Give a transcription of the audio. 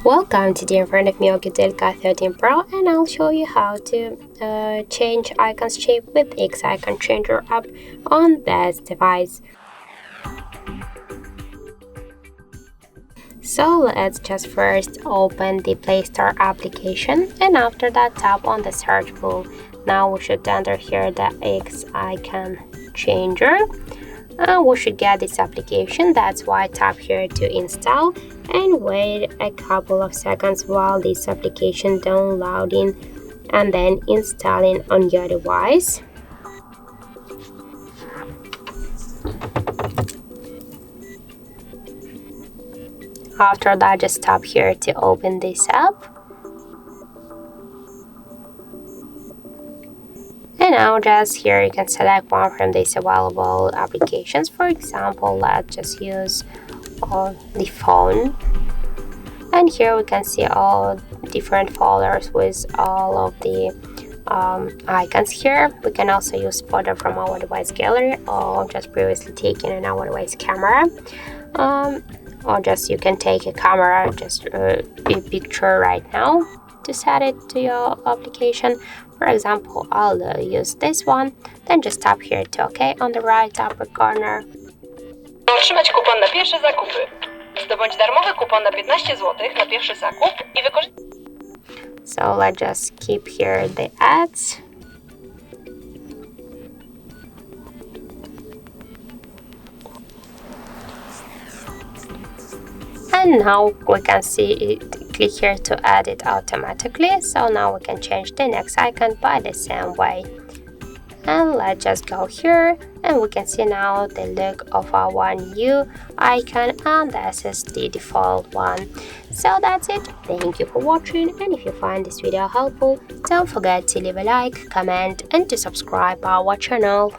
Welcome, today in front of me OUKITEL K13 Pro, and I'll show you how to change icons shape with X Icon Changer app on this device. So let's just first open the Play Store application, and after that tap on the search bar. Now we should enter here the X Icon Changer. We should get this application. That's why tap here to install and wait a couple of seconds while this application downloading and then installing on your device. After that, just tap here to open this app. And now just here you can select one from these available applications. For example, let's just use the phone. And here we can see all different folders with all of the icons here. We can also use photo from our device gallery or just previously taken in our device camera. Or just you can take a camera, just a picture right now to set it to your application. For example, I'll use this one. Then just tap here to OK on the right upper corner. Otrzymać kupon na pierwsze zakupy. Zdobądź darmowy kupon na 15 zł na pierwszy zakup i wykorzystaj. So let's just keep here the ads. And now we can see it, click here to add it automatically. So now we can change the next icon by the same way. And let's just go here and we can see now the look of our new icon, and this is the default one. So that's it. Thank you for watching, and if you find this video helpful, don't forget to leave a like, comment and to subscribe our channel.